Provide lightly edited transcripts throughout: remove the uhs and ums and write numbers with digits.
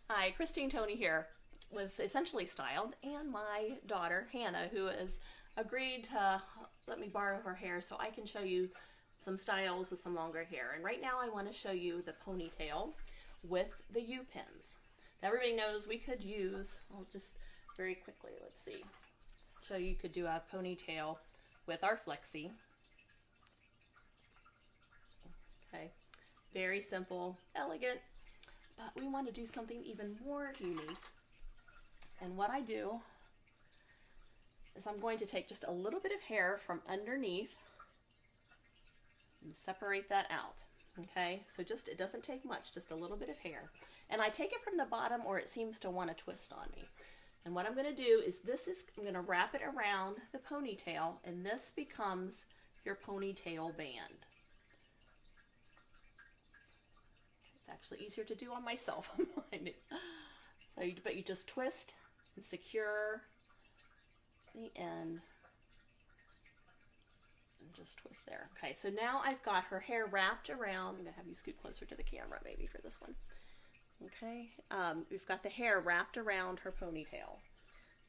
Hi, Christine Toney here with Essentially Styled and my daughter Hannah, who has agreed to let me borrow her hair so I can show you some styles with some longer hair. And right now I want to show you the ponytail with the U-pins. Now everybody knows we could use, I'll just very quickly, let's see, show you could do a ponytail with our flexi. Okay, very simple, elegant, but we want to do something even more unique. And what I do is I'm going to take just a little bit of hair from underneath and separate that out. Okay, so just, it doesn't take much, just a little bit of hair. And I take it from the bottom or it seems to want to twist on me. And what I'm going to do is I'm going to wrap it around the ponytail, and this becomes your ponytail band. It's actually easier to do on myself, I'm finding. So, but you just twist and secure the end. And just twist there. Okay, so now I've got her hair wrapped around. I'm going to have you scoot closer to the camera maybe for this one. Okay, we've got the hair wrapped around her ponytail.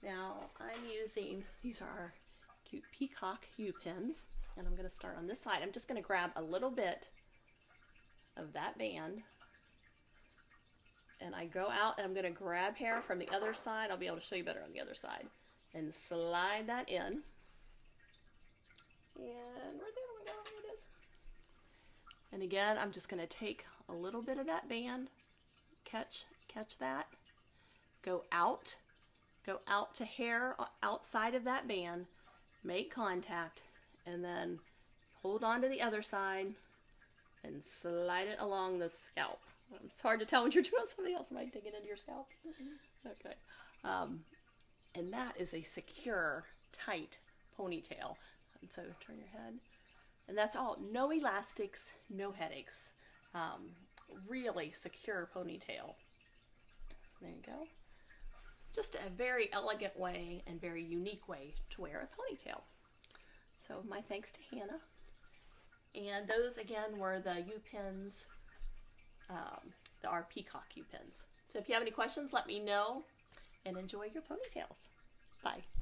Now I'm using, these are our cute peacock U-pins, and I'm going to start on this side. I'm just going to grab a little bit of that band, and I go out and I'm going to grab hair from the other side. I'll be able to show you better on the other side, and slide that in. And where there we go, here it is. And again, I'm just going to take a little bit of that band, catch that, go out to hair outside of that band, make contact, and then hold on to the other side and slide it along the scalp. It's hard to tell when you're doing something else. Am I digging into your scalp? Okay. And that is a secure, tight ponytail. And so turn your head. And that's all. No elastics, no headaches. Really secure ponytail. There you go. Just a very elegant way and very unique way to wear a ponytail. So my thanks to Hannah. And those again were the U-pins, our peacock U-pins. So if you have any questions, let me know, and enjoy your ponytails. Bye.